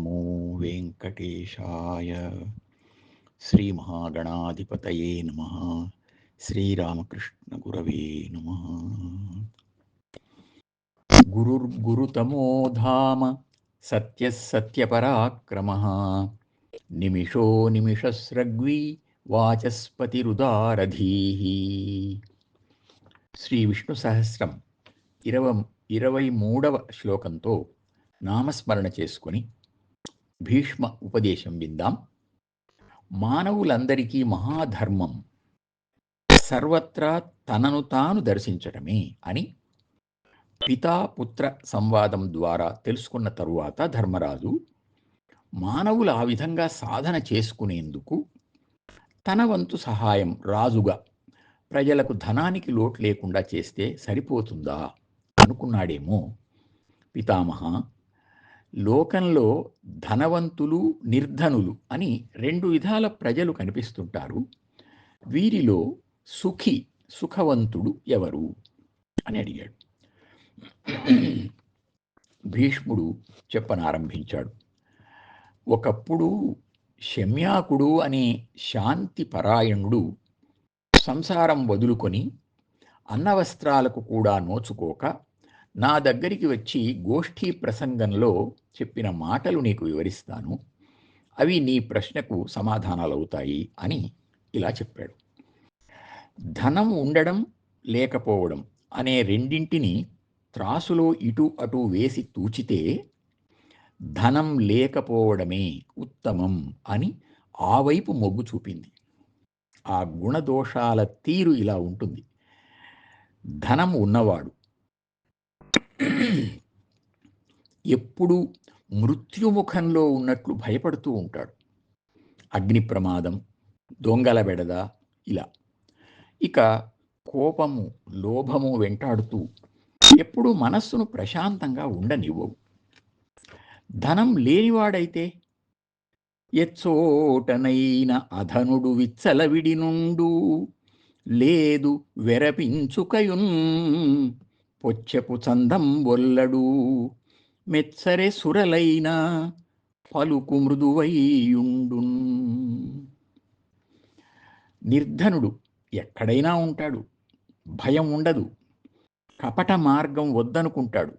నమో వెంకటేశాయ. శ్రీమహాగణాధిపతయే నమః. శ్రీరామకృష్ణ గురవే నమః. గురుర్గురుతమో ధామ సత్యః సత్యపరాక్రమః నిమిషో నిమిషస్రగ్వీ వాచస్పతిరుదారధీః. శ్రీ విష్ణు సహస్రం 23వ శ్లోకంతో నామస్మరణ చేసుకుని భీష్మ ఉపదేశం విందాం. మానవులందరికీ మహాధర్మం సర్వత్రా తనను తాను దర్శించటమే అని పితాపుత్ర సంవాదం ద్వారా తెలుసుకున్న తరువాత ధర్మరాజు మానవులు ఆ విధంగా సాధన చేసుకునేందుకు తన వంతు సహాయం రాజుగా ప్రజలకు ధనానికి లోటు లేకుండా చేస్తే సరిపోతుందా అనుకున్నాడేమో. పితామహ, లోకంలో ధనవంతులు నిర్ధనులు అని 2 విధాల ప్రజలు కనిపిస్తుంటారు. వీరిలో సుఖవంతుడు ఎవరు అని అడిగాడు. భీష్ముడు చెప్పనారంభించాడు. ఒకప్పుడు శమ్యాకుడు అనే శాంతి పరాయణుడు సంసారం వదులుకొని అన్నవస్త్రాలకు కూడా నోచుకోక నా దగ్గరికి వచ్చి గోష్ఠీ ప్రసంగంలో చెప్పిన మాటలు నీకు వివరిస్తాను, అవి నీ ప్రశ్నకు సమాధానాలవుతాయి అని ఇలా చెప్పాడు. ధనం ఉండడం లేకపోవడం అనే రెండింటిని త్రాసులో ఇటు అటు వేసి తూచితే ధనం లేకపోవడమే ఉత్తమం అని ఆ వైపు మొగ్గు చూపింది. ఆ గుణదోషాల తీరు ఇలా ఉంటుంది. ధనం ఉన్నవాడు ఎప్పుడూ మృత్యుముఖంలో ఉన్నట్లు భయపడుతూ ఉంటాడు. అగ్ని ప్రమాదం, దొంగల బెడద ఇలా. ఇక కోపము, లోభము వెంటాడుతూ ఎప్పుడూ మనస్సును ప్రశాంతంగా ఉండనివ్వవు. ధనం లేనివాడైతే ఎచ్చోటనైన అధనుడు విచ్చలవిడి నుండు లేదు వెరపించుకయున్ పొచ్చెపు చందం బొల్లడు మెచ్చరె సురలైన పలుకు మృదువైయుండు. నిర్ధనుడు ఎక్కడైనా ఉంటాడు, భయం ఉండదు, కపట మార్గం వద్దనుకుంటాడు,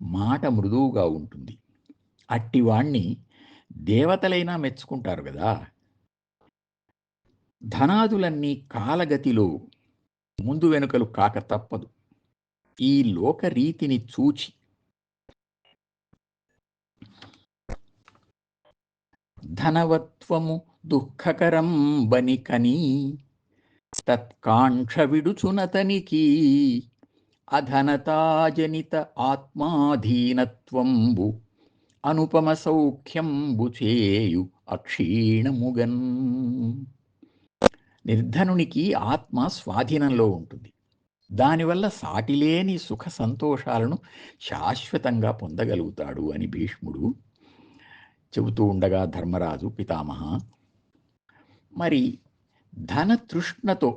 మాట మృదువుగా ఉంటుంది. అట్టివాణ్ణి దేవతలైనా మెచ్చుకుంటారు కదా. ధనాదులన్నీ కాలగతిలో ముందు వెనుకలు కాక తప్పదు. ఈ లోకరీతిని చూచి ధనవత్వము దుఃఖకరం బనికని తత్కాంక్ష విడుచునతనికి అధనతాజనిత ఆత్మాధీనత్వంబు అనుపమ సౌఖ్యంబు చేయు అక్షీణముగన్. నిర్ధనునికి ఆత్మ స్వాధీనంలో ఉంటుంది. దానివల్ల సాటిలేని సుఖ సంతోషాలను శాశ్వతంగా పొందగలుగుతాడు అని భీష్ముడు చెబుతూ ఉండగా ధర్మరాజు, పితామహ, మరి ధన తృష్ణతో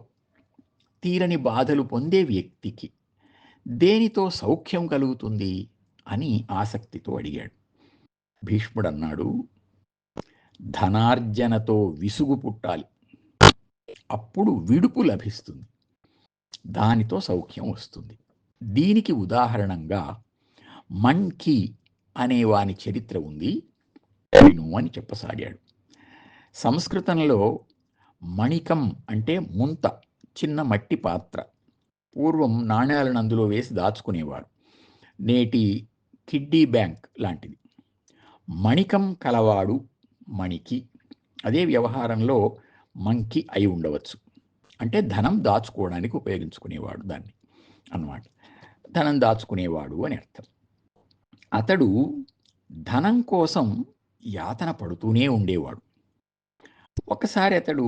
తీరని బాధలు పొందే వ్యక్తికి దేనితో సౌఖ్యం కలుగుతుంది అని ఆసక్తితో అడిగాడు. భీష్ముడు అన్నాడు, ధనార్జనతో విసుగు పుట్టాలి, అప్పుడు విడుపు లభిస్తుంది, దానితో సౌఖ్యం వస్తుంది. దీనికి ఉదాహరణంగా మణ్కి అనేవాని చరిత్ర ఉంది, విను అని చెప్పసాగాడు. సంస్కృతంలో మణికం అంటే ముంత, చిన్న మట్టి పాత్ర. పూర్వం నాణ్యాలను అందులో వేసి దాచుకునేవారు. నేటి కిడ్డీ బ్యాంక్ లాంటిది. మణికం కలవాడు మణికి. అదే వ్యవహారంలో మంకి అయి ఉండవచ్చు. అంటే ధనం దాచుకోవడానికి ఉపయోగించుకునేవాడు దాన్ని అన్నమాట. ధనం దాచుకునేవాడు అని అర్థం. అతడు ధనం కోసం యాతన పడుతూనే ఉండేవాడు. ఒకసారి అతడు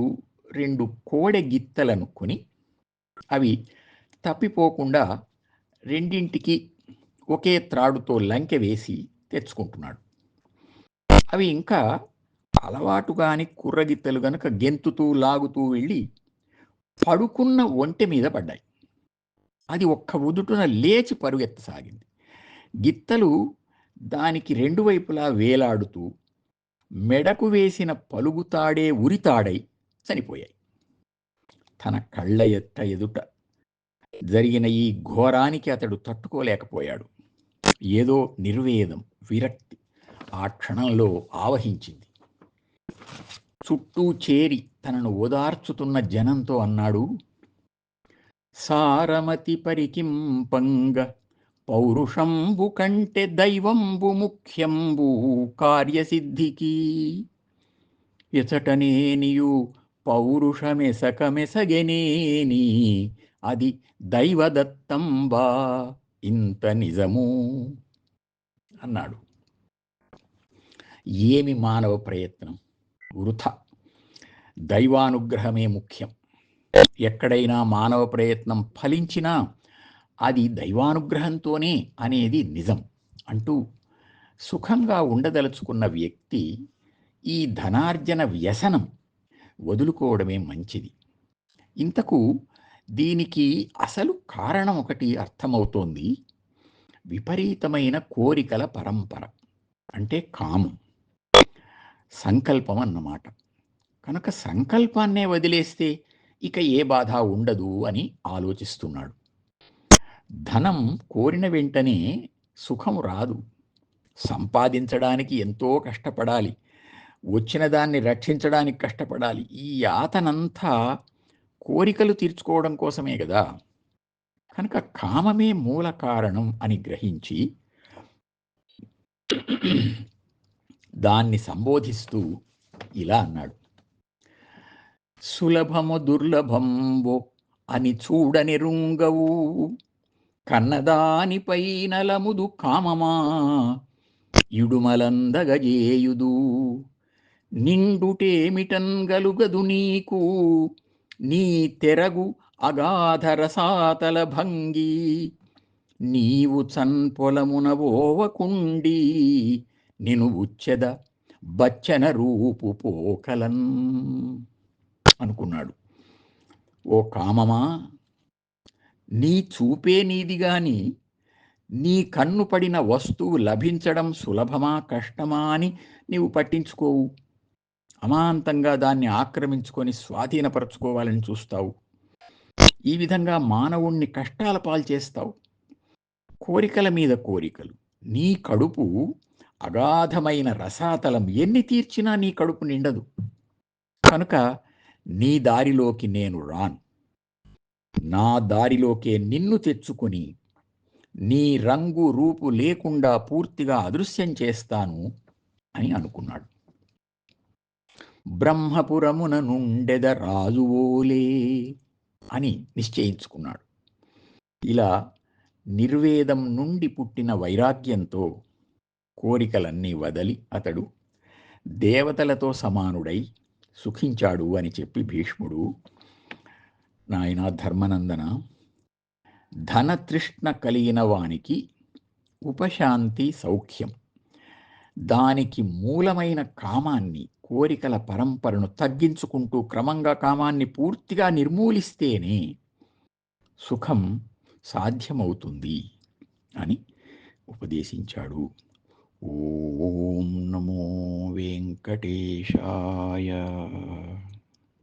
2 కోడె గిత్తలను కొని అవి తప్పిపోకుండా రెండింటికి ఒకే త్రాడుతో లంకె వేసి తెచ్చుకుంటున్నాడు. అవి ఇంకా అలవాటుగాని కుర్రగిత్తలు గనుక గెంతుతూ లాగుతూ వెళ్ళి పడుకున్న ఒంటె మీద పడ్డాయి. అది ఒక్క ఉదుటున లేచి పరుగెత్తసాగింది. గిత్తలు దానికి 2 వైపులా వేలాడుతూ మెడకు వేసిన పలుగుతాడే ఉరితాడై చనిపోయాయి. తన కళ్ళ ఎదుట జరిగిన ఈ ఘోరానికి అతడు తట్టుకోలేకపోయాడు. ఏదో నిర్వేదం, విరక్తి ఆ క్షణంలో ఆవహించింది. చుట్టూ చేరి తనను ఓదార్చుతున్న జనంతో అన్నాడు, సారమతి పరికింపంగ పౌరుషంబు కంటే దైవంబు ముఖ్యంబు కార్యసిద్ధికి. ఎచటనేనియు పౌరుషమెసకమెసగెనేని అది దైవదత్తంబా ఇంత నిజము అన్నాడు. ఏమి మానవ ప్రయత్నం వృథ. దైవానుగ్రహమే ముఖ్యం. ఎక్కడైనా మానవ ప్రయత్నం ఫలించినా అది దైవానుగ్రహంతోనే అనేది నిజం అంటూ సుఖంగా ఉండదలుచుకున్న వ్యక్తి ఈ ధనార్జన వ్యసనం వదులుకోవడమే మంచిది. ఇంతకు దీనికి అసలు కారణం ఒకటి అర్థమవుతోంది. విపరీతమైన కోరికల పరంపర, అంటే కామం, సంకల్పం అన్నమాట. కనుక సంకల్పాన్నే వదిలేస్తే ఇక ఏ బాధ ఉండదు అని ఆలోచిస్తున్నాడు. ధనం కోరిన వెంటనే సుఖం రాదు. సంపాదించడానికి ఎంతో కష్టపడాలి, వచ్చిన దాన్ని రక్షించడానికి కష్టపడాలి. ఈ యాతనంతా కోరికలు తీర్చుకోవడం కోసమే కదా. కనుక కామమే మూల కారణం అని గ్రహించి దాన్ని సంబోధిస్తూ ఇలా అన్నాడు, సులభము దుర్లభంబో అని చూడని రుంగవు కన్నదానిపై నలముదు కామమా ఇడుమలందగజేయుదు నిండుటేమిటన్ గలుగదు నీకు నీ తెరగు అగాధరసాతల భంగి నీవు చన్పొలమున ఓవకుండి నిను ఉచ్చెద బచ్చన రూపు పోకలన్ అనుకున్నాడు. ఓ కామమా, నీ చూపే నీది గాని నీ కన్ను పడిన వస్తువు లభించడం సులభమా కష్టమా అని నీవు పట్టించుకోవు. అమాంతంగా దాన్ని ఆక్రమించుకొని స్వాధీనపరచుకోవాలని చూస్తావు. ఈ విధంగా మానవుణ్ణి కష్టాల పాలు చేస్తావు. కోరికల మీద కోరికలు. నీ కడుపు అగాధమైన రసాతలం, ఎన్ని తీర్చినా నీ కడుపు నిండదు. కనుక నీ దారిలోకి నేను రాను, నా దారిలోకే నిన్ను తెచ్చుకొని నీ రంగు రూపు లేకుండా పూర్తిగా అదృశ్యం చేస్తాను అని అనుకున్నాడు. బ్రహ్మపురమున నుండెద రాజువోలే అని నిశ్చయించుకున్నాడు. ఇలా నిర్వేదం నుండి పుట్టిన వైరాగ్యంతో కోరికలన్నీ వదలి అతడు దేవతలతో సమానుడై సుఖించాడు అని చెప్పి భీష్ముడు, నాయనా ధర్మనందన, ధనతృష్ణ కలిగిన వానికి ఉపశాంతి సౌఖ్యం, దానికి మూలమైన కామాన్ని, కోరికల పరంపరను తగ్గించుకుంటూ క్రమంగా కామాన్ని పూర్తిగా నిర్మూలిస్తేనే సుఖం సాధ్యమవుతుంది అని ఉపదేశించాడు. ఓం నమో వెంకటేశాయ.